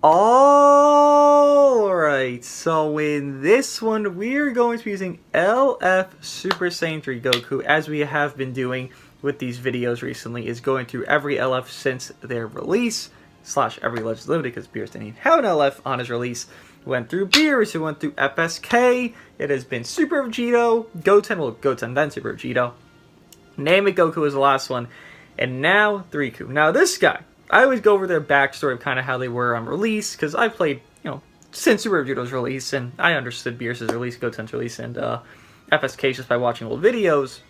Alright, so in this one, we're going to be using LF Super Saiyan 3 Goku, as we have been doing with these videos recently, is going through every LF since their release, / every Legends Limited, because Beerus didn't even have an LF on his release. Went through Beerus, who went through FSK, it has been Super Vegito, Goten, well, Goten then Super Vegito, Namek Goku was the last one, and now 3Ku. Now this guy, I always go over their backstory of kind of how they were on release, because I played, since Super Vegito's release, and I understood Beerus' release, Goten's release, and FSK just by watching old videos.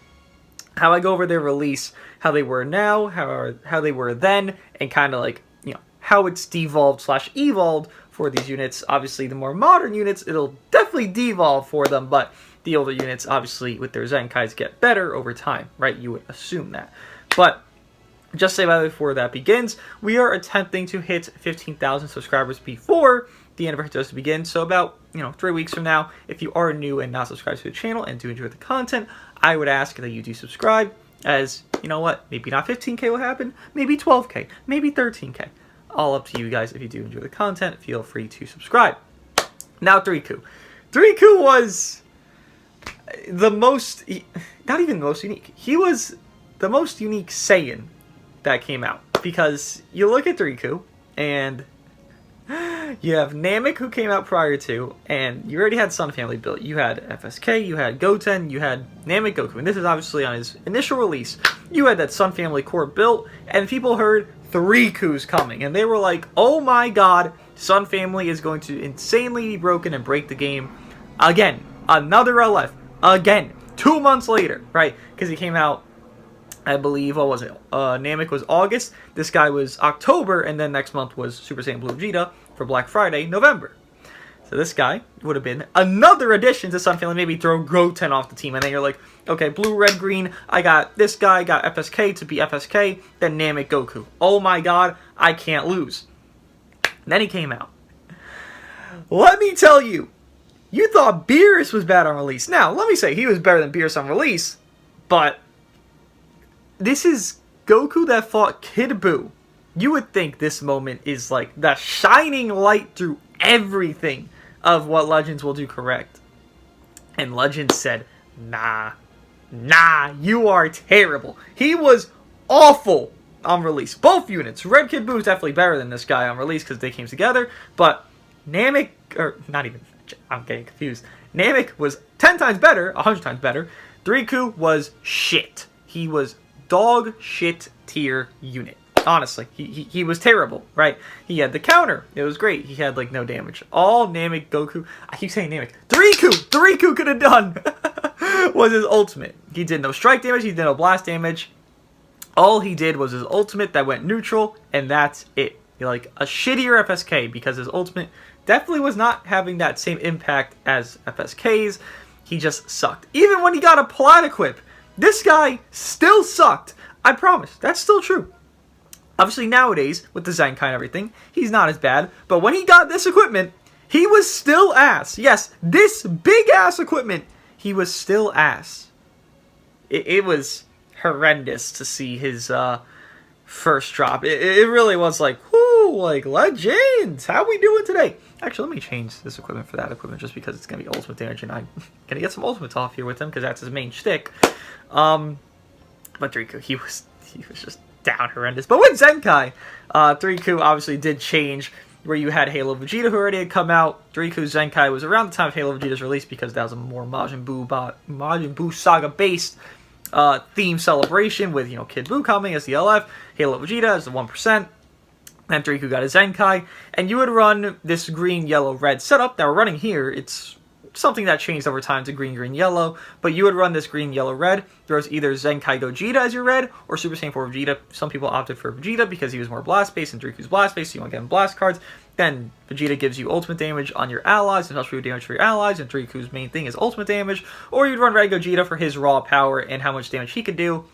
How I go over their release, how they were now, how they were then, and kind of like, how it's devolved / evolved for these units. Obviously, the more modern units, it'll definitely devolve for them, but the older units, obviously, with their Zenkais, get better over time, right? You would assume that. But just say by before that begins, we are attempting to hit 15,000 subscribers before the anniversary does begin. So about 3 weeks from now, if you are new and not subscribed to the channel and do enjoy the content, I would ask that you do subscribe. As you know what, maybe not 15K will happen, maybe 12K, maybe 13K. All up to you guys. If you do enjoy the content, feel free to subscribe. Now 3Ku. 3Ku was the most, not even the most unique. He was the most unique Saiyan that came out, because you look at 3Ku and you have Namek, who came out prior to, and you already had Sun Family built. You had FSK, you had Goten, you had Namek Goku, and this is obviously on his initial release. You had that Sun Family core built, and people heard 3Ku's coming, and they were like, oh my god, Sun Family is going to insanely be broken and break the game again. Another LF again 2 months later, right? Because he came out, I believe, what was it? Namek was August, this guy was October, and then next month was Super Saiyan Blue Vegeta for Black Friday, November. So this guy would have been another addition to Sun Family, maybe throw Goten off the team, and then you're like, okay, blue, red, green, I got this guy, got FSK to be FSK, then Namek Goku. Oh my god, I can't lose. And then he came out. Let me tell you, you thought Beerus was bad on release. Now, let me say, he was better than Beerus on release, but this is Goku that fought Kid Buu. You would think this moment is like the shining light through everything of what Legends will do correct. And Legends said, nah, you are terrible. He was awful on release. Both units. Red Kid Buu is definitely better than this guy on release because they came together. But Namek, or not even, I'm getting confused. Namek was 10 times better, 100 times better. 3Ku was shit. He was dog shit tier unit. Honestly, he was terrible, right? He had the counter. It was great. He had, like, no damage. All Namek Goku, I keep saying Namek, 3Ku could have done was his ultimate. He did no strike damage. He did no blast damage. All he did was his ultimate that went neutral, and that's it. Like, a shittier FSK, because his ultimate definitely was not having that same impact as FSK's. He just sucked. Even when he got a Plat Equip, this guy still sucked. I promise. That's still true. Obviously, nowadays, with the Zenkai and everything, he's not as bad. But when he got this equipment, he was still ass. Yes, this big-ass equipment, he was still ass. It was horrendous to see his first drop. It really was like, whoo, like, Legends, how we doing today? Actually, let me change this equipment for that equipment just because it's going to be ultimate damage, and I'm going to get some ultimates off here with him because that's his main shtick. But 3Ku, he was just down horrendous. But with Zenkai, 3Ku obviously did change, where you had Halo Vegeta, who already had come out. 3Ku's Zenkai was around the time of Halo Vegeta's release because that was a more Majin Buu Saga based theme celebration with, Kid Buu coming as the LF, Halo Vegeta as the 1%, and 3Ku got a Zenkai, and you would run this green, yellow, red setup that we're running here. It's something that changed over time to green, green, yellow, but you would run this green, yellow, red. There was either Zenkai Gogeta as your red, or Super Saiyan 4 Vegeta. Some people opted for Vegeta because he was more blast-based, and 3Ku's blast-based, so you want to get him blast cards. Then Vegeta gives you ultimate damage on your allies, and special damage for your allies, and 3Ku's main thing is ultimate damage. Or you'd run Red Gogeta for his raw power and how much damage he could do,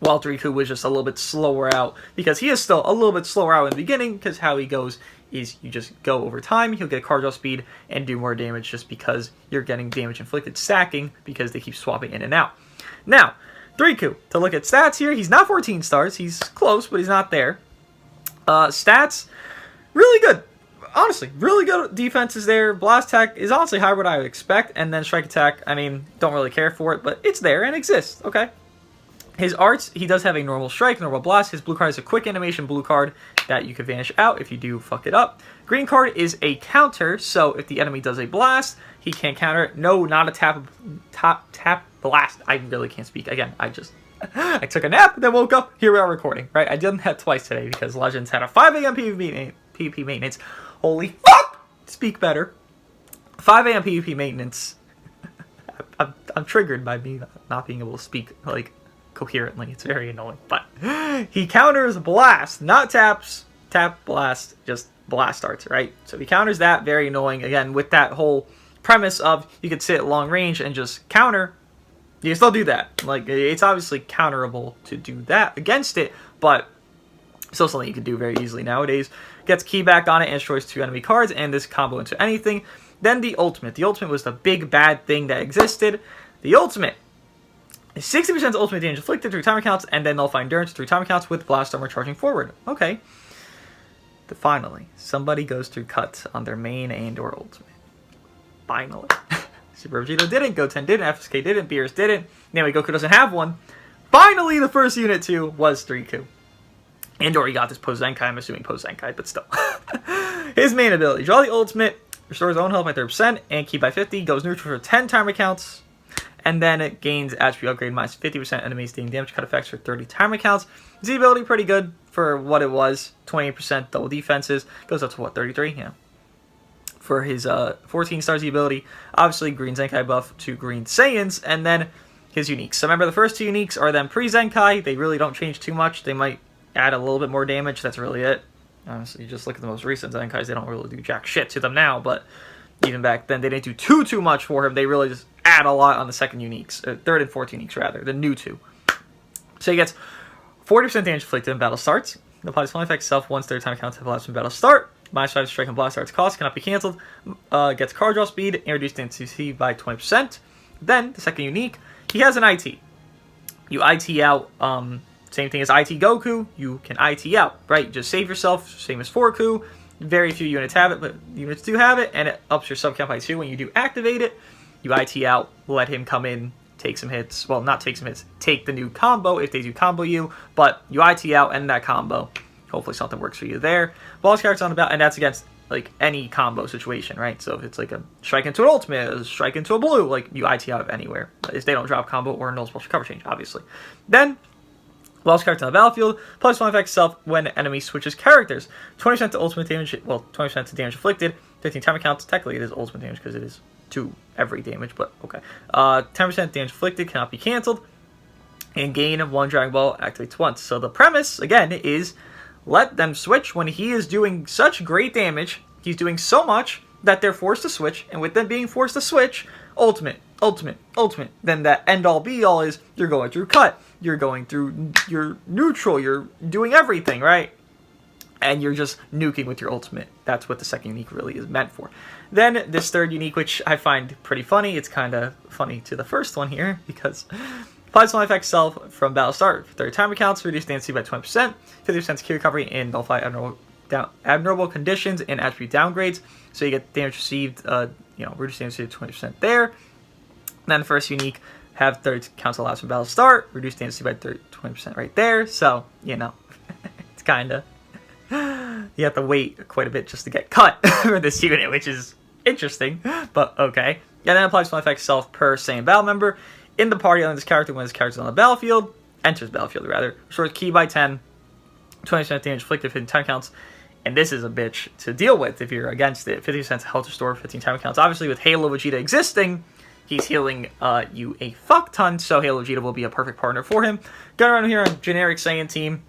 while 3Ku was just a little bit slower out, because he is still a little bit slower out in the beginning, because how he goes is you just go over time, he'll get card draw speed and do more damage just because you're getting damage inflicted stacking because they keep swapping in and out. Now, 3Ku, to look at stats here, he's not 14 stars, he's close, but he's not there. Stats, really good. Honestly, really good defense is there. Blast attack is honestly higher what I would expect. And then strike attack, I mean, don't really care for it, but it's there and exists. Okay. His arts, he does have a normal strike, normal blast. His blue card is a quick animation blue card that you can vanish out if you do fuck it up. Green card is a counter, so if the enemy does a blast, he can't counter it. No, not a tap blast. I really can't speak. Again, I took a nap, then woke up. Here we are recording, right? I did that twice today because Legends had a 5 a.m. PvP maintenance. Holy fuck! Speak better. 5 a.m. PvP maintenance. I'm triggered by me not being able to speak, like, coherently. It's very annoying. But he counters blast, not taps, tap, blast, just blast starts, right? So he counters that, very annoying. Again, with that whole premise of you could sit at long range and just counter, you can still do that. Like, it's obviously counterable to do that against it, but still something you can do very easily nowadays. Gets key back on it and destroys 2 enemy cards, and this combo into anything. Then the ultimate. The ultimate was the big bad thing that existed. The ultimate is 60% ultimate damage inflicted 3 timer counts, and then nullify endurance 3 timer counts with blast armor charging forward. Okay. Finally, somebody goes through cuts on their main and or ultimate. Finally. Super Vegeta didn't, Goten didn't, FSK didn't, Beerus didn't. Anyway, Goku doesn't have one. Finally, the first unit 2 was Riku. And or he got this post Zenkai, I'm assuming post Zenkai, but still. His main ability, draw the ultimate, restores own health by 30%, and keep by 50, goes neutral for 10 timer counts, and then it gains attribute upgrade minus 50% enemies dealing damage cut effects for 30 timer counts. Z ability pretty good for what it was, 28% double defenses, goes up to what, 33? Yeah. For his 14 star Z ability, obviously green Zenkai buff to green Saiyans, and then his uniques. So remember the first 2 uniques are then pre-Zenkai, they really don't change too much, they might add a little bit more damage, that's really it. Honestly, you just look at the most recent Zenkais, they don't really do jack shit to them now, but even back then they didn't do too much for him, they really just add a lot on the second uniques, third and fourth uniques rather, the new 2. So he gets 40% damage inflicted when battle starts. The applies flying effect self once third time count to blast when battle start. Minus 5 strike and blast starts cost cannot be cancelled. Gets card draw speed and reduced NCC by 20%. Then the second unique, he has an IT. You IT out, same thing as IT Goku, you can IT out, right? Just save yourself, same as Forku. Very few units have it, but units do have it, and it ups your sub count by 2 when you do activate it. You IT out, let him come in, take some hits. Well, not take some hits, take the new combo if they do combo you, but you IT out, end that combo. Hopefully something works for you there. Boss characters on the battle, and that's against like any combo situation, right? So if it's like a strike into an ultimate, a strike into a blue, like you IT out of anywhere. If they don't drop combo or no special cover change, obviously. Then Lost character on the battlefield, plus 1 effect self when enemy switches characters. 20% to ultimate damage, well, 20% to damage inflicted, 15 timer counts. Technically, it is ultimate damage because it is 2 every damage, but okay. 10% damage inflicted cannot be cancelled. And gain 1 Dragon Ball activates once. So the premise, again, is let them switch when he is doing such great damage. He's doing so much that they're forced to switch, and with them being forced to switch, ultimate. Then that end-all be-all is you're going through cut, you're going through your neutral, you're doing everything, right? And you're just nuking with your ultimate. That's what the second unique really is meant for. Then this third unique, which I find pretty funny, it's kind of funny to the first one here, because applies one effect self from battle start. 30 timer counts, reduce DNC by 20%, 50% secure recovery, and nullify abnormal conditions and attribute downgrades. So you get damage received, reduce damage to 20% there. Then the first unique, have 30 counts allows from battle start, reduce DNC by 20% right there. So, it's kind of, you have to wait quite a bit just to get cut for this unit, which is interesting, but okay. And then applies one effect self per same battle member in the party on this character when this character is on the battlefield, enters battlefield rather, restores key by 10, 20% damage inflicted, 15 time counts. And this is a bitch to deal with if you're against it. 50% health restore, 15 time counts. Obviously, with Halo Vegeta existing, he's healing you a fuck ton, so Halo Vegeta will be a perfect partner for him. Going around here on generic Saiyan team,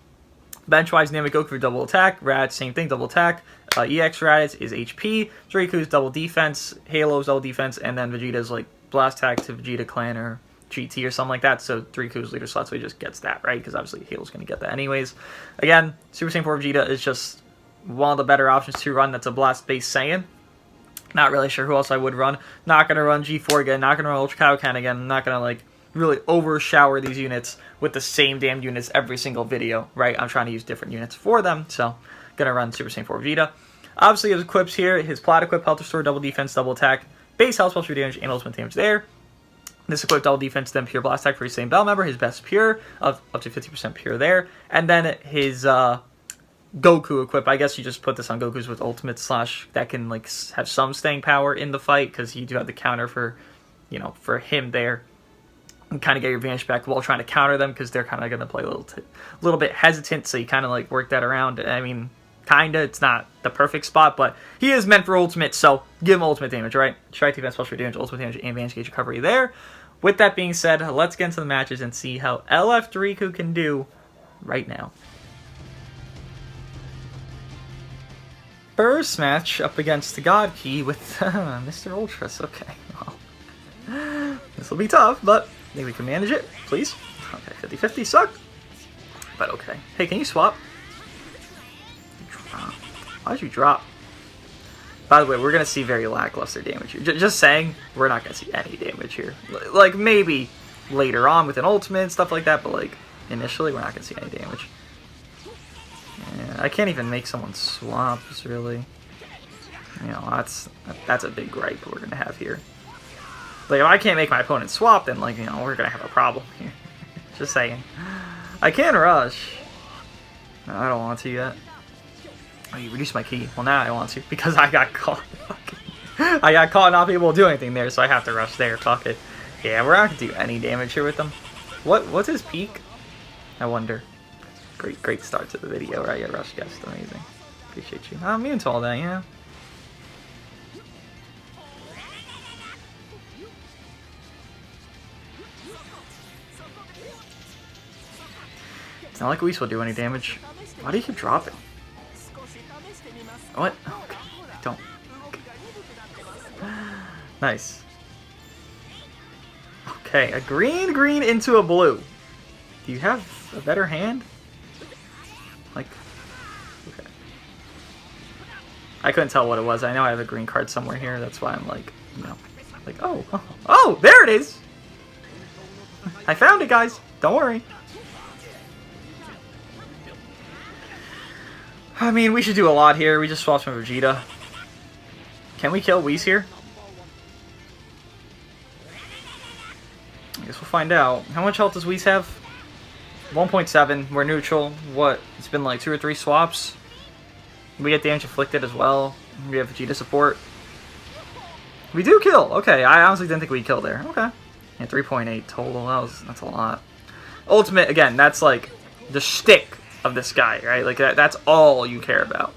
bench-wise, Namek Goku for double attack, Raditz, same thing, double attack. EX Raditz is HP, Riku's double defense, Halo's double defense, and then Vegeta's like blast attack to Vegeta Clan or GT or something like that, so Riku's leader slot, so he just gets that, right? Because obviously Halo's going to get that anyways. Again, Super Saiyan 4 Vegeta is just one of the better options to run that's a blast-based Saiyan. Not really sure who else I would run. Not going to run G4 again. Not going to run Ultra Kaioken again. I'm not going to, really overshower these units with the same damn units every single video, right? I'm trying to use different units for them, so Gonna run Super Saiyan 4 Vegeta. Obviously, his equips here, his plot equip, health restore, double defense, double attack, base health, special damage, and ultimate damage there. This equip double defense, then pure blast attack for his same bell member, his best pure, of up to 50% pure there. And then his Goku equip, I guess you just put this on Goku's with ultimate slash, that can like have some staying power in the fight, because you do have the counter for, you know, for him there. And kind of get your advantage back while trying to counter them, because they're kind of going to play a little bit hesitant, so you kind of like work that around. I mean, kinda, it's not the perfect spot, but he is meant for ultimate, so give him ultimate damage, right? Strike defense, special damage, ultimate damage, and advantage gauge recovery there. With that being said, let's get into the matches and see how LF Riku can do right now. First match up against the God Key with Mr. Ultras. Okay, well, this will be tough, but I think we can manage it, please. Okay, 50-50 suck, but okay. Hey, can you swap? Why'd you drop? By the way, we're going to see very lackluster damage here. Just saying, we're not going to see any damage here. Like, maybe later on with an ultimate and stuff like that, but, like, initially, we're not going to see any damage. Yeah, I can't even make someone swap, really. You know, that's a big gripe we're going to have here. Like, if I can't make my opponent swap, then, like, you know, we're going to have a problem here. Just saying. I can rush. No, I don't want to yet. Oh, you reduced my key. Well, now I want to, because I got caught. I got caught not being able to do anything there, so I have to rush there. Fuck it. Yeah, we're not going to do any damage here with them. What's his peak? I wonder. Great start to the video, right? Yeah, rush guest. Amazing. Appreciate you. I'm immune to all that, yeah. It's not like Whis will do any damage. Why do you keep dropping? What? Okay. Don't. Okay. Nice. Okay, a green into a blue. Do you have a better hand? Like, okay. I couldn't tell what it was. I know I have a green card somewhere here. That's why I'm like, you know, like, oh, there it is. I found it, guys. Don't worry. I mean, we should do a lot here. We just swapped from Vegeta. Can we kill Whis here? I guess we'll find out. How much health does Whis have? 1.7. We're neutral. What? It's been like 2 or 3 swaps. We get damage inflicted as well. We have Vegeta support. We do kill. Okay, I honestly didn't think we'd kill there. Okay. Yeah, 3.8 total. That's a lot. Ultimate, again, that's like the shtick of this guy, right? Like, that's all you care about.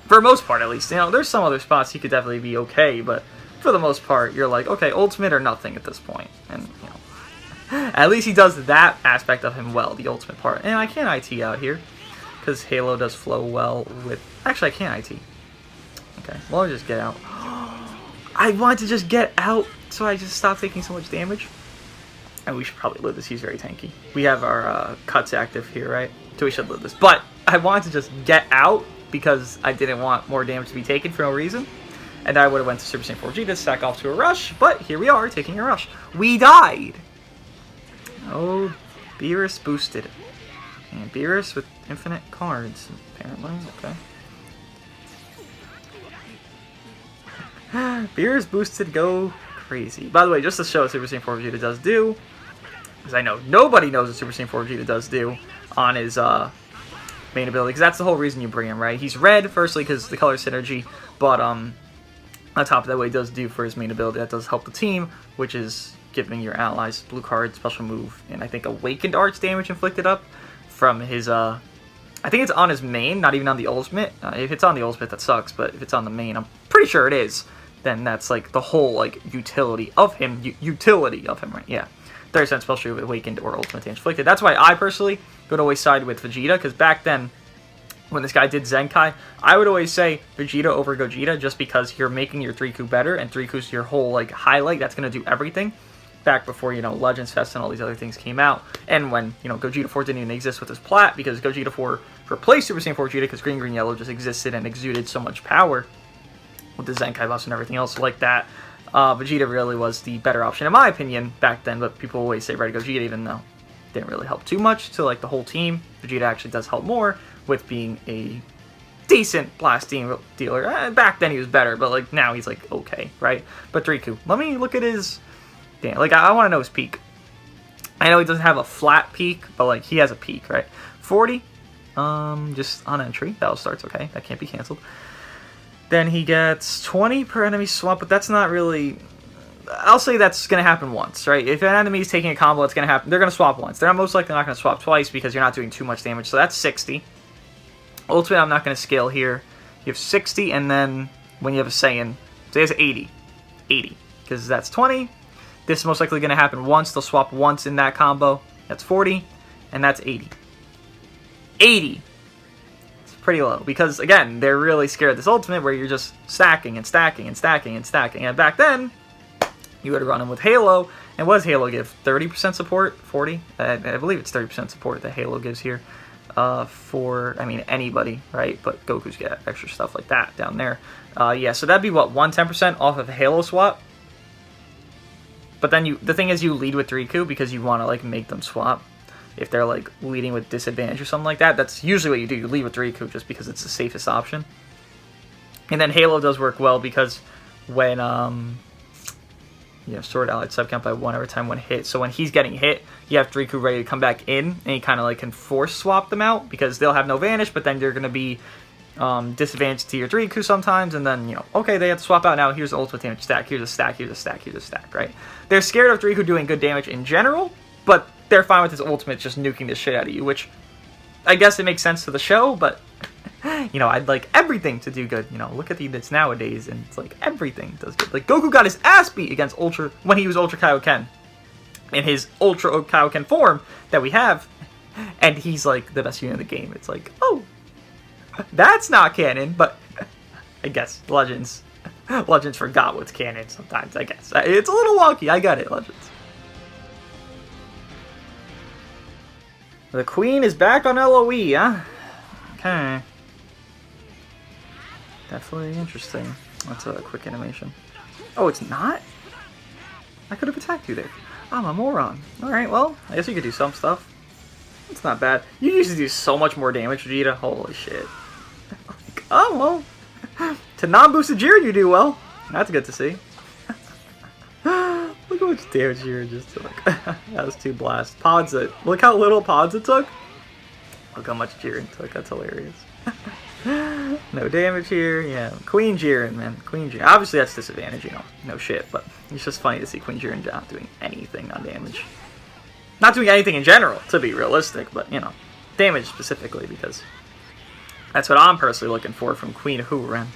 For the most part, at least. You know, there's some other spots he could definitely be okay, but for the most part, you're like, okay, ultimate or nothing at this point. And, you know, at least he does that aspect of him well, the ultimate part. And I can't IT out here, because Halo does flow well with... Actually, I can't IT. Okay, well, I'll just get out. I want to just get out, so I just stop taking so much damage. And we should probably live this. He's very tanky. We have our cuts active here, right? So we should live this. But I wanted to just get out because I didn't want more damage to be taken for no reason. And I would have went to Super Saiyan 4 Vegeta, sack off to a rush. But here we are, taking a rush. We died! Oh, Beerus boosted. And Beerus with infinite cards, apparently. Okay. Beerus boosted, go crazy. By the way, just to show what Super Saiyan 4 Vegeta does do, because I know nobody knows what Super Saiyan 4 Vegeta does do on his main ability, because that's the whole reason you bring him, right? He's red, firstly, because the color synergy, but on top of that, what he does do for his main ability, that does help the team, which is giving your allies blue card, special move, and I think awakened arts damage inflicted up from his, I think it's on his main, not even on the ultimate. If it's on the ultimate, that sucks, but if it's on the main, I'm pretty sure it is, then that's like the whole like utility of him, right? Yeah. 30% special move, awakened, or ultimate damage inflicted. That's why I personally would always side with Vegeta, because back then, when this guy did Zenkai, I would always say Vegeta over Gogeta, just because you're making your 3Q better, and 3Q's your whole like highlight, that's going to do everything. Back before, you know, Legends Fest and all these other things came out, and when, you know, Gogeta 4 didn't even exist with his plat, because Gogeta 4 replaced Super Saiyan 4 Vegeta, because Green Yellow just existed and exuded so much power with the Zenkai buffs and everything else like that. Vegeta really was the better option, in my opinion, back then, but people always say Red Gogeta, even though it didn't really help too much to, like, the whole team. Vegeta actually does help more with being a decent blast dealer. Back then he was better, but like now he's like okay, right? But Riku, let me look at his, damn, like I want to know his peak. I know he doesn't have a flat peak, but like he has a peak, right? 40, just on entry. Battle starts, okay, that can't be canceled. Then he gets 20 per enemy swap, but that's not really. I'll say that's going to happen once, right? If an enemy is taking a combo, it's going to happen. They're going to swap once. They're most likely not going to swap twice because you're not doing too much damage. So that's 60. Ultimate, I'm not going to scale here. You have 60, and then when you have a Saiyan, so he has 80. 80, because that's 20. This is most likely going to happen once. They'll swap once in that combo. That's 40, and that's 80. 80! It's pretty low, because, again, they're really scared of this ultimate where you're just stacking and stacking and stacking and stacking. And back then, you would run him with Halo, and what does Halo give? 30% support? 40? I believe it's 30% support that Halo gives here. For, I mean, anybody, right? But Goku's got extra stuff like that down there. Yeah, so that'd be, what, 110% off of a Halo swap? But then the thing is you lead with Riku because you want to, like, make them swap. If they're, like, leading with disadvantage or something like that, that's usually what you do. You lead with Riku just because it's the safest option. And then Halo does work well because when, sword allied sub count by 1 every time one hit. So when he's getting hit, you have Riku ready to come back in, and you kind of like can force swap them out because they'll have no vanish, but then you're going to be disadvantaged to your Riku sometimes, and then, you know, okay, they have to swap out now. Here's the ultimate damage stack. Here's a stack. Here's a stack. Here's a stack, right? They're scared of Riku doing good damage in general, but they're fine with his ultimate just nuking the shit out of you, which I guess it makes sense to the show, but you know, I'd like everything to do good. You know, look at the units nowadays, and it's like everything does good. Like, Goku got his ass beat against Ultra when he was Ultra Kaioken. In his Ultra Kaioken form that we have, and he's like the best unit in the game. It's like, oh, that's not canon, but I guess Legends forgot what's canon sometimes, I guess. It's a little wonky, I got it, Legends. The Queen is back on LOE, huh? Okay. Definitely interesting. That's a quick animation. Oh, it's not? I could have attacked you there. I'm a moron. Alright, well, I guess you could do some stuff. It's not bad. You usually do so much more damage, Vegeta. Holy shit. Like, oh, well. To non-boosted Jiren, you do well. That's good to see. Look how much damage Jiren just took. That was 2 blasts. Podza. Look how little Podza took. Look how much Jiren took. That's hilarious. No damage here. Yeah, Queen Jiren, man. Queen Jiren. Obviously, that's disadvantage, you know. No shit, but it's just funny to see Queen Jiren not doing anything on damage. Not doing anything in general, to be realistic, but, you know, damage specifically, because that's what I'm personally looking for from Queen Huren.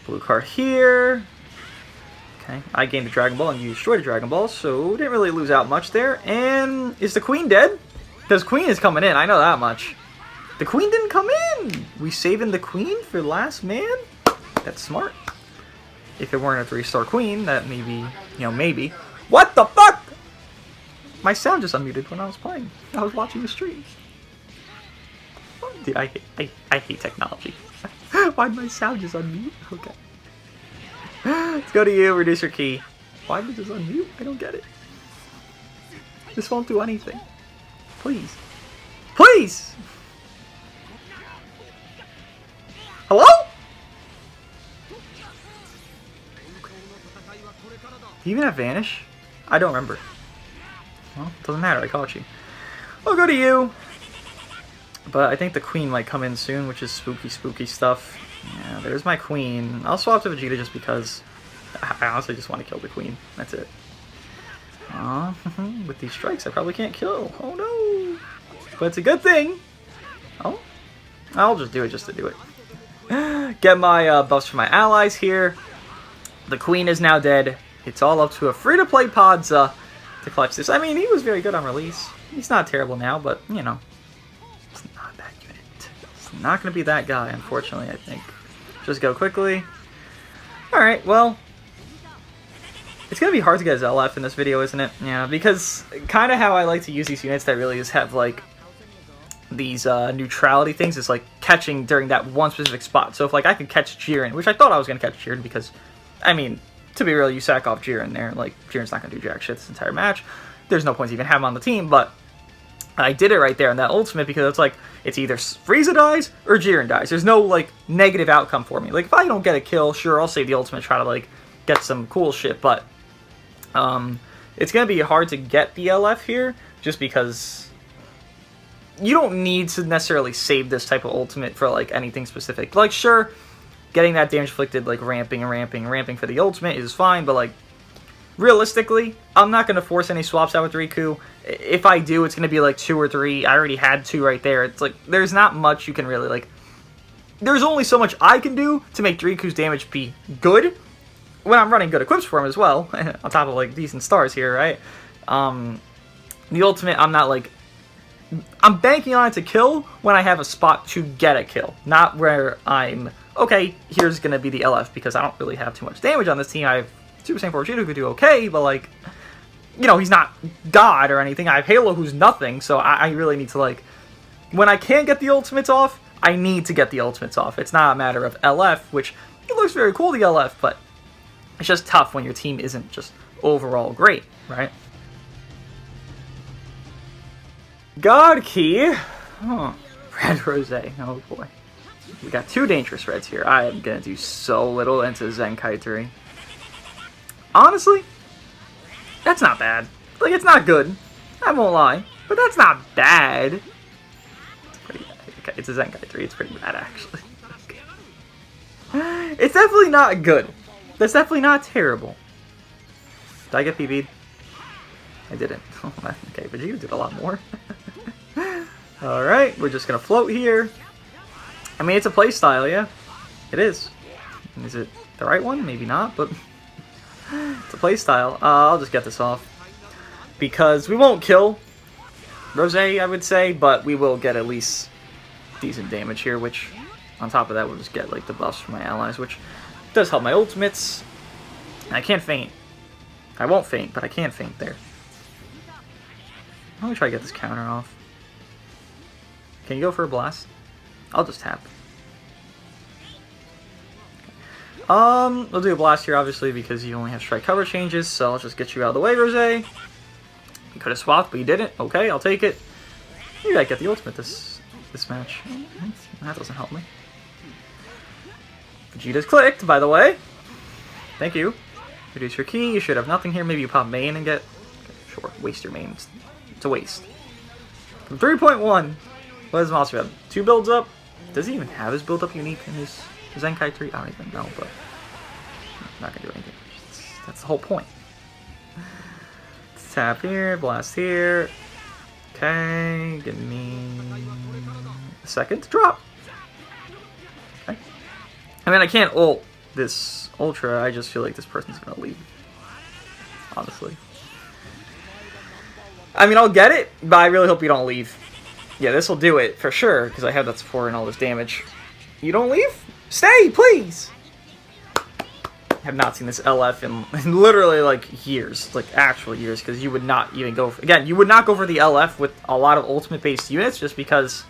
Blue card here. Okay, I gained a Dragon Ball and you destroyed a Dragon Ball, so didn't really lose out much there. And is the Queen dead? Because Queen is coming in, I know that much. The Queen didn't come in! We saving the Queen for last man? That's smart. If it weren't a 3-star Queen, that maybe, you know, maybe. What the fuck?! My sound just unmuted when I was playing. I was watching the stream. Dude, I hate technology. Why'd my sound just unmute? Okay. Let's go to you, reduce your key. Why did this unmute? I don't get it. This won't do anything. Please. Please! Hello? Do you even have Vanish? I don't remember. Well, doesn't matter, I caught you. I'll go to you. But I think the Queen might come in soon, which is spooky, spooky stuff. Yeah, there's my Queen. I'll swap to Vegeta just because I honestly just want to kill the Queen. That's it. With these strikes, I probably can't kill. Oh no! But it's a good thing. Oh, I'll just do it just to do it. Get my buffs for my allies here. The Queen is now dead. It's all up to a free-to-play Podza to clutch this. I mean, he was very good on release. He's not terrible now, but, you know, it's not that unit. It's not going to be that guy, unfortunately, I think. Just go quickly. Alright, well, it's going to be hard to get his LF in this video, isn't it? Yeah, because kind of how I like to use these units that really just have, like, these neutrality things is, like, catching during that one specific spot. So if, like, I can catch Jiren, which I thought I was going to catch Jiren because, I mean, to be real, you sack off Jiren there. Like, Jiren's not going to do jack shit this entire match. There's no point to even have him on the team, but I did it right there in that ultimate because it's like, it's either Frieza dies or Jiren dies. There's no, like, negative outcome for me. Like, if I don't get a kill, sure, I'll save the ultimate, try to, like, get some cool shit, but it's going to be hard to get the LF here just because you don't need to necessarily save this type of ultimate for, like, anything specific. Like, sure, getting that damage inflicted, like, ramping for the ultimate is fine, but, like, realistically, I'm not going to force any swaps out with Riku. If I do, it's going to be like 2 or 3. I already had 2 right there. It's like, there's not much you can really, like... There's only so much I can do to make Riku's damage be good when I'm running good equips for him as well, on top of, like, decent stars here, right? The ultimate, I'm not, like... I'm banking on it to kill when I have a spot to get a kill, not where I'm... Okay, here's going to be the LF, because I don't really have too much damage on this team. I have Super Saiyan 4 Vegeta who could do okay, but, like... You know, he's not God or anything. I have Halo who's nothing, so I really need to, like... When I can't get the ultimates off, I need to get the ultimates off. It's not a matter of LF, which it looks very cool, the LF, but it's just tough when your team isn't just overall great, right? God Key. Oh, Red Rose. Oh boy. We got 2 dangerous reds here. I am going to do so little into ZENKAI 3. Honestly, that's not bad. Like, it's not good. I won't lie. But that's not bad. It's pretty bad. Okay, it's a ZENKAI 3. It's pretty bad, actually. Okay. It's definitely not good. That's definitely not terrible. Did I get PB'd? I didn't. Okay, Vegeta did a lot more. Alright, we're just going to float here. I mean, it's a playstyle, yeah. It is. Is it the right one? Maybe not, but... It's a playstyle. I'll just get this off. Because we won't kill Rose, I would say, but we will get at least decent damage here, which, on top of that, we'll just get, like, the buffs from my allies, which does help my ultimates. I can't faint. I won't faint, but I can faint there. Let me try to get this counter off. Can you go for a blast? I'll just tap. We'll do a blast here, obviously, because you only have strike cover changes, so I'll just get you out of the way, Rose. You could have swapped, but you didn't. Okay, I'll take it. Maybe I get the ultimate this match. That doesn't help me. Vegeta's clicked, by the way. Thank you. Reduce your key. You should have nothing here. Maybe you pop main and get... Okay, sure, waste your main. It's a waste. From 3.1, what does Monster have? 2 builds up? Does he even have his build up unique in his ZENKAI 3? I don't even know, but I'm not gonna do anything. That's the whole point. Tap here, blast here. Okay, give me a second to drop. Okay. I mean, I can't ult this Ultra, I just feel like this person's gonna leave. Honestly. I mean, I'll get it, but I really hope you don't leave. Yeah, this will do it for sure, because I have that support and all this damage. You don't leave? Stay, please! I have not seen this LF in literally, like, years. Like, actual years, because you would not even go for... Again, you would not go for the LF with a lot of ultimate-based units, just because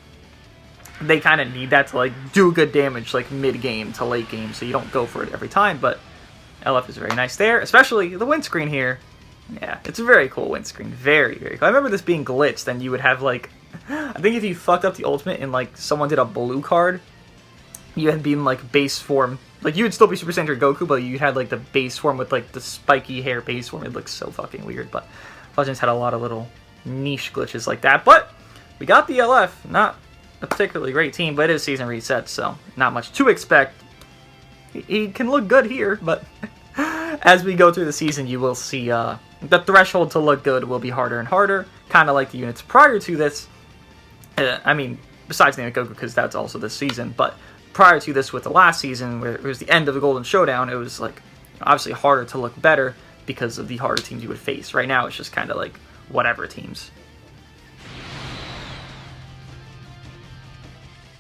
they kind of need that to, like, do good damage, like, mid-game to late game, so you don't go for it every time, but LF is very nice there, especially the windscreen here. Yeah, it's a very cool windscreen. Very, very cool. I remember this being glitched, and you would have, like... I think if you fucked up the ultimate and, like, someone did a blue card, you had been, like, base form. Like, you would still be Super Saiyan Goku, but you had, like, the base form with, like, the spiky hair base form. It looks so fucking weird, but Legends had a lot of little niche glitches like that. But we got the LF. Not a particularly great team, but it is season reset, so not much to expect. He can look good here, but as we go through the season, you will see the threshold to look good will be harder and harder, kind of like the units prior to this. I mean, besides Name Goku, because that's also this season, but prior to this with the last season, where it was the end of the Golden Showdown, it was, like, obviously harder to look better because of the harder teams you would face. Right now, it's just kind of, like, whatever teams.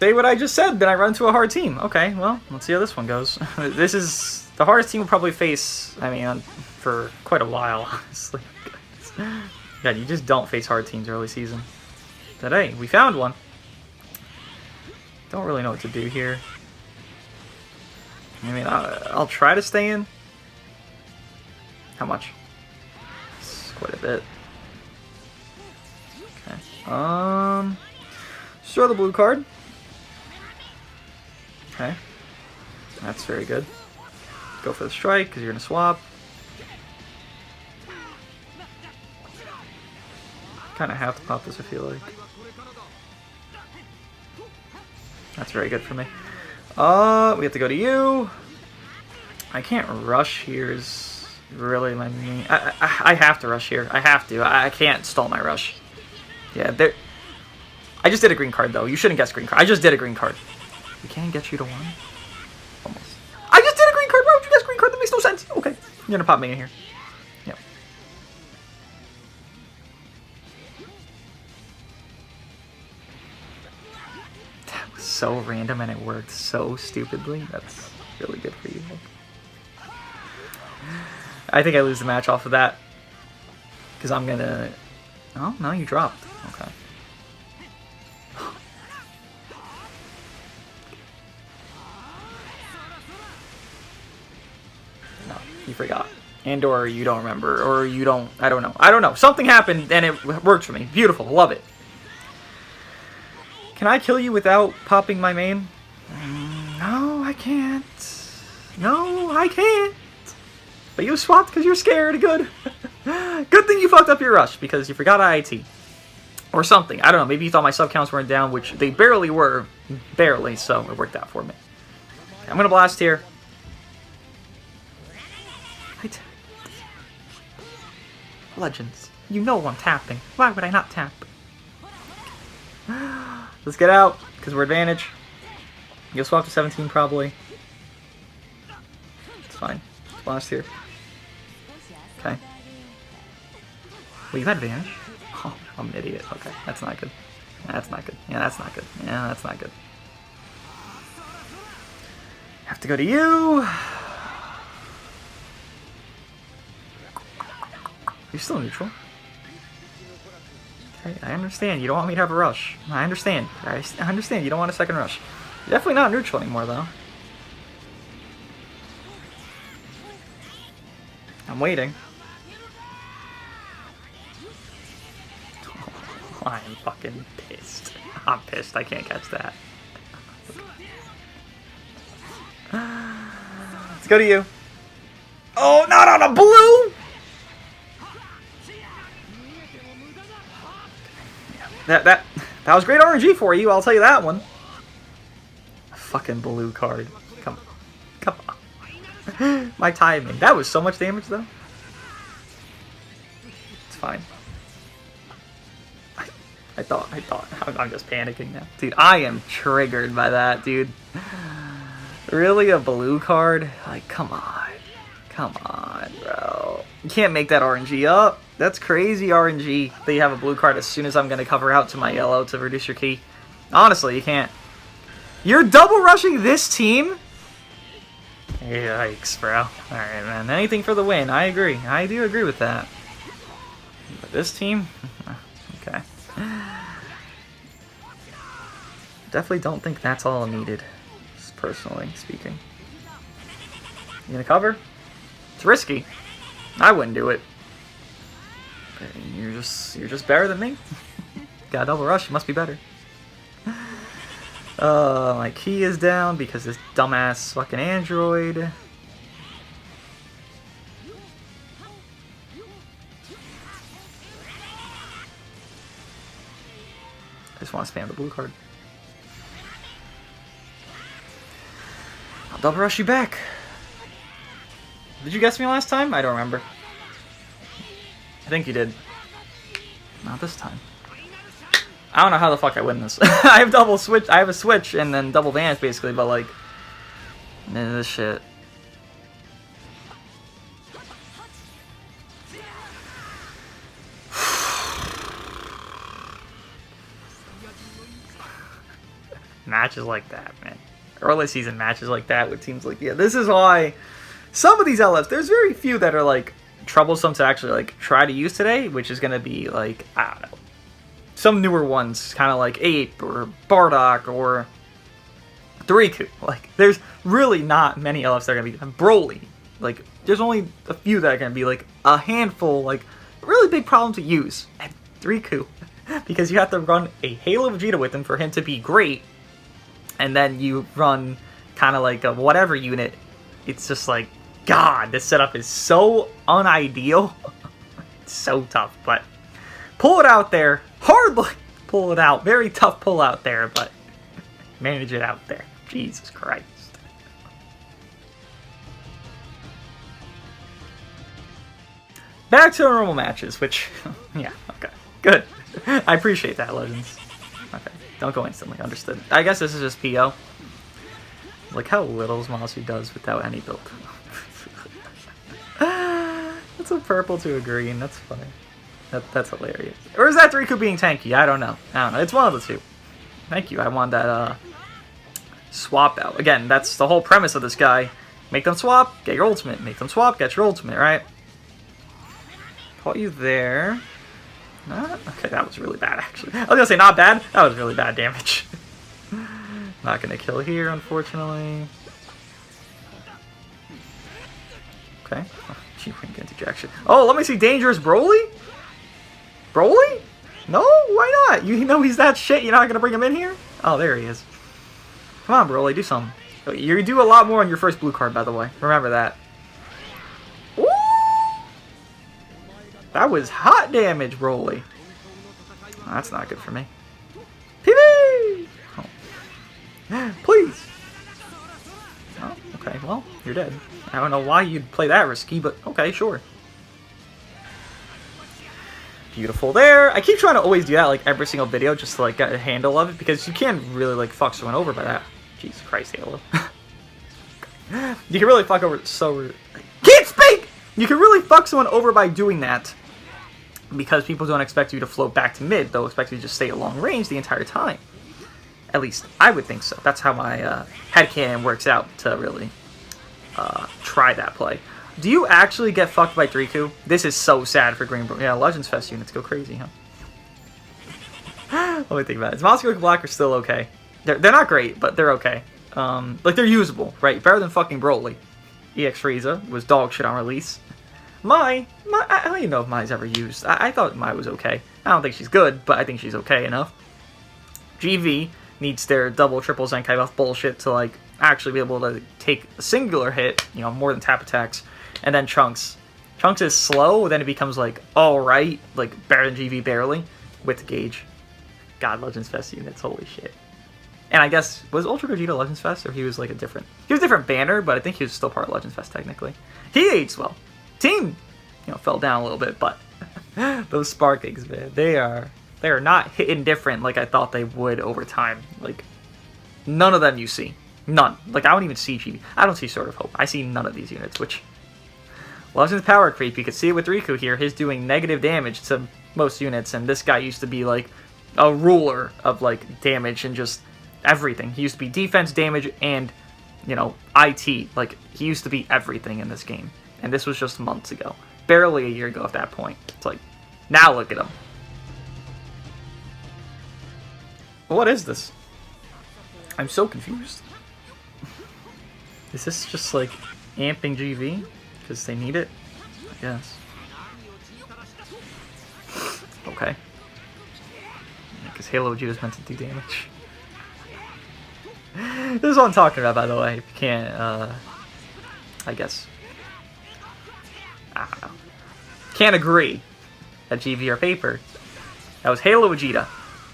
Say what I just said, then I run into a hard team. Okay, well, let's see how this one goes. This is the hardest team we'll probably face, I mean, for quite a while, honestly. Yeah, you just don't face hard teams early season. But hey, we found one. Don't really know what to do here. I mean, I'll try to stay in. How much? It's quite a bit. Okay. Throw the blue card. Okay. That's very good. Go for the strike, because you're going to swap. Kind of have to pop this, I feel like. That's very good for me. We have to go to you. I can't rush here is really my main... I have to rush here. I have to. I can't stall my rush. Yeah, there... I just did a green card, though. You shouldn't guess green card. I just did a green card. We can't get you to 1? Almost. I just did a green card! Why would you guess green card? That makes no sense! Okay. You're gonna pop me in here. Yep. That was so random and it worked so stupidly. That's really good for you. I think I lose the match off of that. Because I'm gonna... Oh, no, you dropped. Okay. No, you forgot. And or you don't remember. Or you don't... I don't know. I don't know. Something happened and it worked for me. Beautiful. Love it. Can I kill you without popping my main? No, I can't. No, I can't. But you swapped because you're scared. Good. Good thing you fucked up your rush because you forgot IIT. Or something. I don't know. Maybe you thought my sub counts weren't down, which they barely were. Barely, so it worked out for me. I'm going to blast here. Legends. You know I'm tapping. Why would I not tap? Let's get out, because we're advantage. You'll swap to 17 probably. It's fine. Blast here. Okay. Well, you had advantage. Oh, I'm an idiot. Okay, that's not good. That's not good. Yeah, that's not good. Yeah, that's not good. Have to go to you. You're still neutral. Okay, I understand. You don't want me to have a rush. I understand. I understand. You don't want a second rush. You're definitely not neutral anymore, though. I'm waiting. Oh, I'm fucking pissed. I'm pissed. I can't catch that. Let's go to you. Oh, not on a blue! That was great RNG for you, I'll tell you that one. Fucking blue card. Come on. My timing. That was so much damage, though. It's fine. I thought. I'm just panicking now. Dude, I am triggered by that, dude. Really, a blue card? Like, come on. Come on, bro. You can't make that RNG up. That's crazy RNG that you have a blue card as soon as I'm going to cover out to my yellow to reduce your key. Honestly, you can't. You're double rushing this team? Yikes, bro. Alright, man. Anything for the win. I agree. I do agree with that. But this team? Okay. Definitely don't think that's all needed, personally speaking. You gonna cover? It's risky. I wouldn't do it. But you're just better than me. Got a double rush, you must be better. My key is down because this dumbass fucking android. I just want to spam the blue card. I'll double rush you back. Did you guess me last time? I don't remember. I think you did. Not this time. I don't know how the fuck I win this. I have double switch. I have a switch and then double vanish basically, but like, this shit. Matches like that, man. Early season matches like that with teams like, yeah, this is why some of these LFs, there's very few that are like troublesome to actually like try to use today, which is going to be like, I don't know, some newer ones, kind of like Ape or Bardock or Riku. Like, there's really not many LFs that are going to be Broly. Like, there's only a few that are going to be like a handful, like really big problem to use. And Riku, because you have to run a Halo Vegeta with him for him to be great, and then you run kind of like a whatever unit. It's just like, God, this setup is so unideal. It's so tough, but pull it out there. Hardly pull it out. Very tough pull out there, but manage it out there. Jesus Christ. Back to normal matches, which, yeah, okay, good. I appreciate that, Legends. Okay, don't go instantly, understood. I guess this is just PO. Like how little Zamasu does without any build. That's a purple to a green, that's funny. That's hilarious. Or is that Riku being tanky? I don't know. It's one of the two. Thank you, I want that swap out. Again, that's the whole premise of this guy. Make them swap, get your ultimate. Make them swap, get your ultimate, right? Caught you there. Okay, that was really bad, actually. I was gonna say not bad. That was really bad damage. Not gonna kill here, unfortunately. Okay. Oh, G-Wing interjection. Oh, let me see. Dangerous Broly? Broly? No? Why not? You know he's that shit. You're not gonna bring him in here? Oh, there he is. Come on, Broly. Do something. You do a lot more on your first blue card, by the way. Remember that. That was hot damage, Broly. Oh, that's not good for me. PB! Oh. Please! Oh, okay, well, you're dead. I don't know why you'd play that risky, but okay, sure. Beautiful there. I keep trying to always do that, like, every single video, just to, like, get a handle of it, because you can't really, like, fuck someone over by that. Jesus Christ, Halo. You can really fuck over so... Can't speak! You can really fuck someone over by doing that. Because people don't expect you to float back to mid, they'll expect you to just stay at long range the entire time. At least, I would think so. That's how my headcanon works out to really try that play. Do you actually get fucked by Riku? This is so sad for Green Bro. Yeah, Legends Fest units go crazy, huh? Let me think about it. Zamasu and Black are still okay. They're not great, but they're okay. Like, they're usable, right? Better than fucking Broly. EX Frieza was dog shit on release. I don't even know if Mai's ever used. I thought Mai was okay. I don't think she's good, but I think she's okay enough. GV needs their double, triple Zenkai buff bullshit to, like, actually be able to take a singular hit, you know, more than tap attacks. And then Trunks. Trunks is slow, then it becomes, like, alright, like, better than GV barely, with Gauge. God, Legends Fest units, holy shit. And I guess, was Ultra Vegeta Legends Fest, or he was, like, a different... He was a different banner, but I think he was still part of Legends Fest, technically. He aged well. Team, you know, fell down a little bit, but those Spark Eggs, man, they are not hitting different like I thought they would over time. Like, none of them you see. None. Like, I don't even see GV. I don't see Sword of Hope. I see none of these units, which... Legends Power Creep, you can see it with Riku here. He's doing negative damage to most units, and this guy used to be, like, a ruler of, like, damage and just everything. He used to be defense, damage, and, you know, IT. Like, he used to be everything in this game. And this was just months ago. Barely a year ago at that point. It's like, now look at him. What is this? I'm so confused. Is this just like amping GV? Because they need it? I guess. Okay. Because Halo Vegeta is meant to do damage. This is what I'm talking about, by the way. If you can't, I guess. I don't know. Can't agree that GV are paper. That was Halo Vegeta.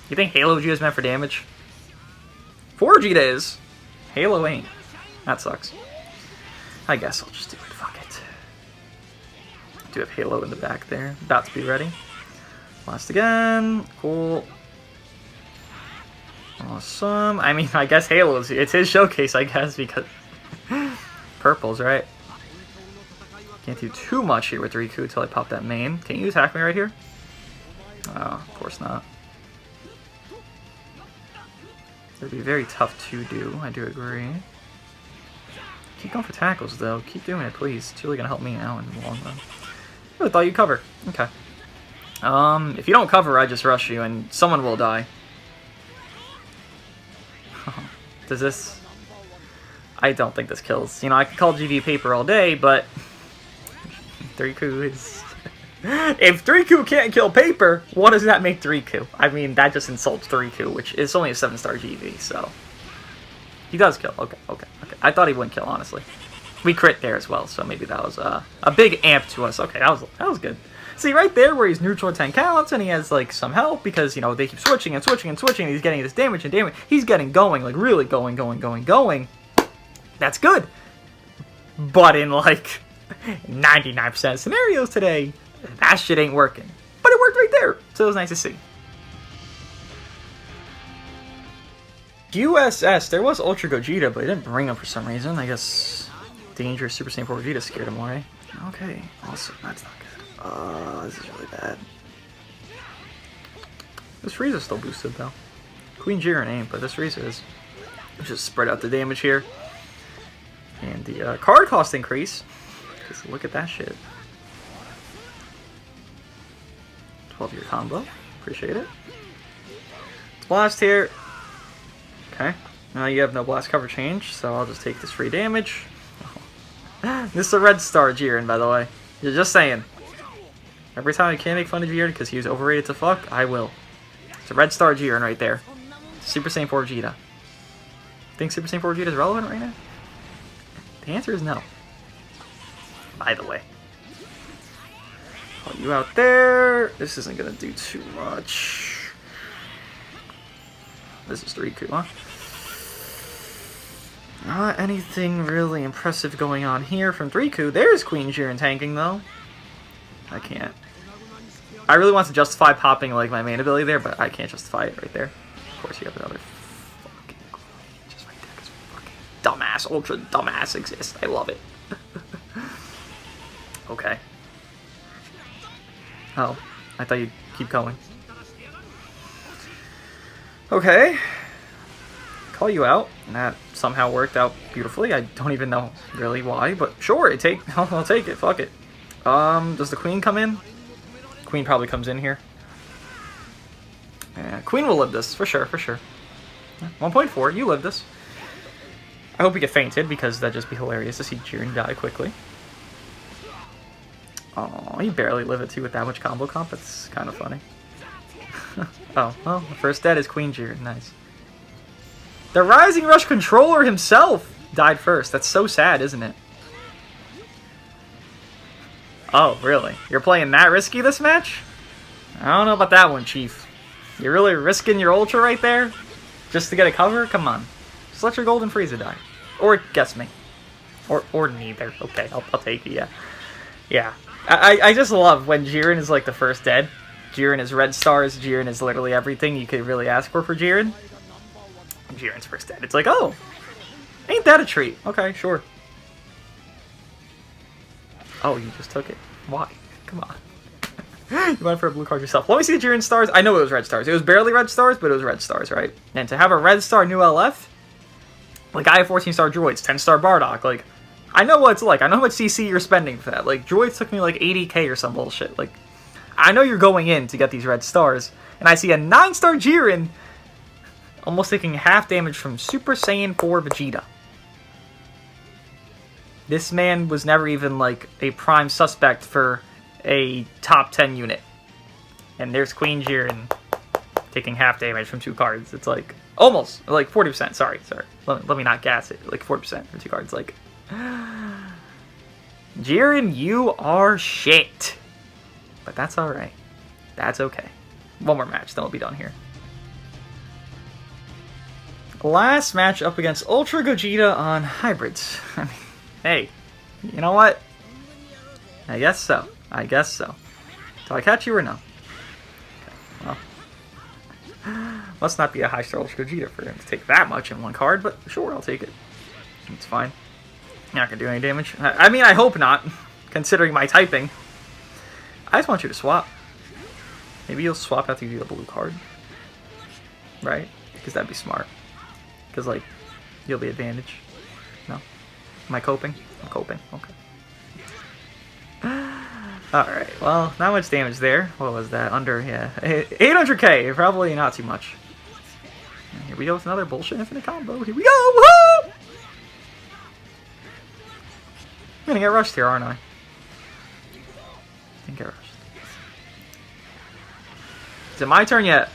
You think Halo Vegeta is meant for damage? 4 Vegeta is. Halo ain't. That sucks. I guess I'll just do it. Fuck it. Do have Halo in the back there. About to be ready. Last again. Cool. Awesome. I mean, I guess Halo's... It's his showcase, I guess, because... Purples, right? Can't do too much here with Riku until I pop that main. Can you attack me right here? Oh, of course not. It would be very tough to do, I do agree. Keep going for tackles, though. Keep doing it, please. It's really going to help me out in the long run. I really thought you'd cover. Okay. If you don't cover, I just rush you, and someone will die. Does this... I don't think this kills. You know, I could call GV paper all day, but... Riku is... If 3Q can't kill Paper, what does that make 3Q? I mean, that just insults 3Q, which is only a 7-star GV, so... He does kill. Okay. I thought he wouldn't kill, honestly. We crit there as well, so maybe that was a big amp to us. Okay, that was good. See, right there where he's neutral 10 counts, and he has, like, some help, because, you know, they keep switching and switching and switching, and he's getting this damage and damage. He's getting going, like, really going. That's good. But in, like, 99% of scenarios today, that shit ain't working. But it worked right there, so it was nice to see. USS, there was Ultra Gogeta, but it didn't bring him for some reason. I guess Dangerous Super Saiyan 4 Vegeta scared him away. Okay, awesome. That's not good. This is really bad. This Frieza's still boosted, though. Queen Jiren ain't, but this Frieza is. Let's just spread out the damage here. And the card cost increase. Just look at that shit. 12-year combo. Appreciate it. It's blast here. Okay. Now you have no blast cover change, so I'll just take this free damage. This is a red star Jiren, by the way. You're just saying. Every time I can't make fun of Jiren because he was overrated to fuck, I will. It's a red star Jiren right there. Super Saiyan 4 Vegeta. Think Super Saiyan 4 Vegeta is relevant right now? The answer is no. By the way. Call you out there. This isn't gonna do too much. This is 3Q, huh? Not anything really impressive going on here from 3Q. There's Queen Jiren tanking, though. I can't. I really want to justify popping, like, my main ability there, but I can't justify it right there. Of course, you have another fucking just right there, because fucking dumbass, ultra dumbass exists. I love it. Okay. Oh, I thought you'd keep going. Okay. Call you out, and that somehow worked out beautifully. I don't even know really why, but sure, I'll take it. Fuck it. Does the Queen come in? Queen probably comes in here. Yeah, Queen will live this, for sure. 1.4, you live this. I hope you get fainted, because that'd just be hilarious to see Jiren die quickly. Oh, you barely live it too with that much combo comp. That's kind of funny. Oh, well, the first dead is Queen Jiren. Nice. The Rising Rush controller himself died first. That's so sad, isn't it? Oh, really? You're playing that risky this match? I don't know about that one, Chief. You're really risking your Ultra right there? Just to get a cover? Come on. Just let your Golden Frieza die. Or guess me. Or neither. Okay, I'll take it, yeah. Yeah. I just love when Jiren is like the first dead. Jiren is red stars. Jiren is literally everything you could really ask for Jiren. Jiren's first dead. It's like, oh, ain't that a treat? Okay, sure. Oh, you just took it. Why? Come on. You went for a blue card yourself. Let me see the Jiren stars. I know it was red stars. It was barely red stars, but it was red stars, right? And to have a red star new LF, like I have 14-star droids, 10-star Bardock, like, I know what it's like. I know how much CC you're spending for that. Like, droids took me like 80k or some bullshit. Like, I know you're going in to get these red stars. And I see a 9-star Jiren almost taking half damage from Super Saiyan 4 Vegeta. This man was never even, like, a prime suspect for a top 10 unit. And there's Queen Jiren taking half damage from 2 cards. It's like, almost, like 40%, sorry. Let me not gas it, like 40% from 2 cards, like... Jiren, you are shit. But that's alright. That's okay. One more match, then we'll be done here. Last match up against Ultra Gogeta on Hybrids. I mean, hey, you know what? I guess so. Do I catch you or no? Okay, well. Must not be a high-star Ultra Gogeta for him to take that much in one card, but sure, I'll take it. It's fine. You're not going to do any damage. I mean, I hope not, considering my typing. I just want you to swap. Maybe you'll swap after you do a blue card. Right? Because that'd be smart. Because, like, you'll be advantage. No? Am I coping? I'm coping. Okay. Alright, well, not much damage there. What was that? Under, yeah. 800k! Probably not too much. And here we go with another bullshit infinite combo. Here we go! Woo! I'm gonna get rushed here, aren't I? get rushed. Is it my turn yet?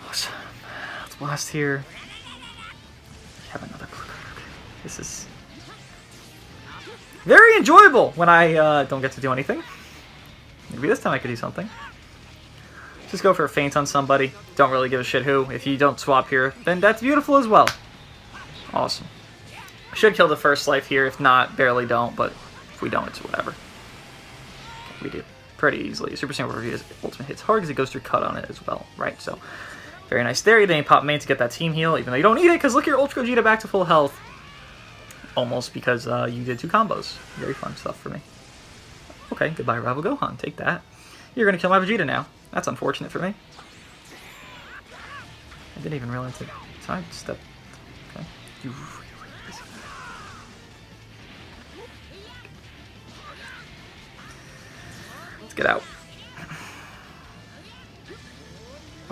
Awesome. Let's blast here. Have another blue card. Okay. This is very enjoyable when I don't get to do anything. Maybe this time I could do something. Just go for a feint on somebody. Don't really give a shit who. If you don't swap here, then that's beautiful as well. Awesome. Should kill the first life here. If not, barely don't. But if we don't, it's whatever. Okay, we do pretty easily. Super Saiyan Vegeta's ultimate hits hard because it goes through cut on it as well. Right, so very nice there. Then you pop main to get that team heal, even though you don't need it because look at your Ultra Gogeta back to full health. Almost because you did 2 combos. Very fun stuff for me. Okay, goodbye Rival Gohan. Take that. You're going to kill my Vegeta now. That's unfortunate for me. I didn't even realize it. Sidestep. Okay. You really busy. Let's get out.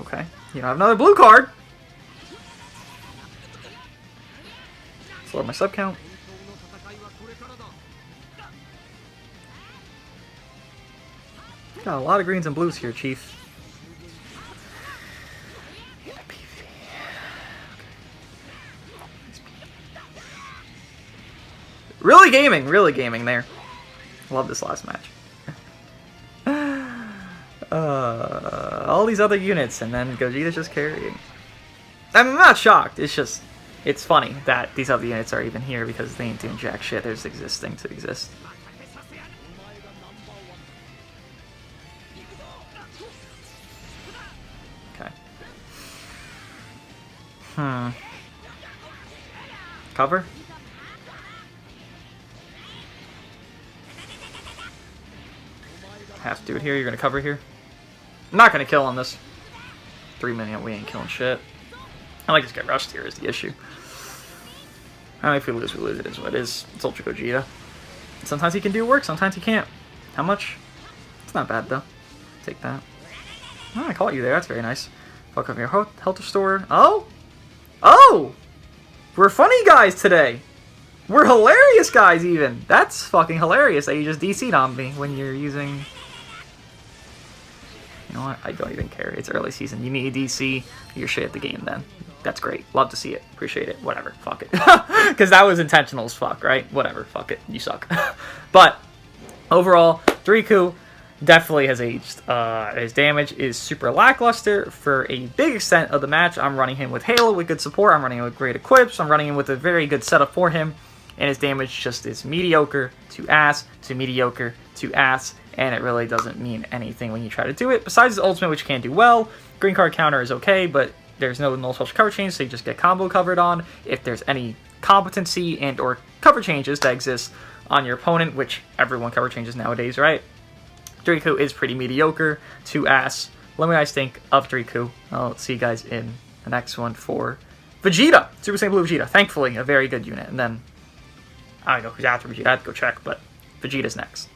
Okay. You don't have another blue card. Let's lower my sub count. Got a lot of greens and blues here, Chief. Really gaming there. Love this last match. All these other units, and then Gogeta's just carrying. I'm not shocked. It's just, it's funny that these other units are even here because they ain't doing jack shit. They're just existing to exist. Okay. Cover? Have to do it here. You're gonna cover here. I'm not gonna kill on this. 3 minute, we ain't killing shit. I might just get rushed here is the issue. I mean, if we lose, we lose. It is what it is. It's Ultra Gogeta. Sometimes he can do work, sometimes he can't. How much? It's not bad though. Take that. Oh, I caught you there. That's very nice. Fuck up your health restorer. Oh! Oh! We're funny guys today. We're hilarious guys even. That's fucking hilarious that you just DC'd on me when you're using... You know what? I don't even care. It's early season. You need a DC. You're shit at the game then. That's great. Love to see it. Appreciate it. Whatever. Fuck it. Because that was intentional as fuck, right? Whatever. Fuck it. You suck. But overall, Riku definitely has aged. His damage is super lackluster for a big extent of the match. I'm running him with Halo with good support. I'm running him with great equips. I'm running him with a very good setup for him. And his damage just is mediocre to ass to mediocre to ass. And it really doesn't mean anything when you try to do it. Besides the ultimate, which can do well, green card counter is okay, but there's no null special cover change, so you just get combo covered on. If there's any competency and or cover changes that exist on your opponent, which everyone cover changes nowadays, right? Riku is pretty mediocre to ass. Let me guys think of Riku. I'll see you guys in the next one for Vegeta. Super Saiyan Blue Vegeta. Thankfully, a very good unit. And then, I don't know who's after Vegeta. I have to go check, but Vegeta's next.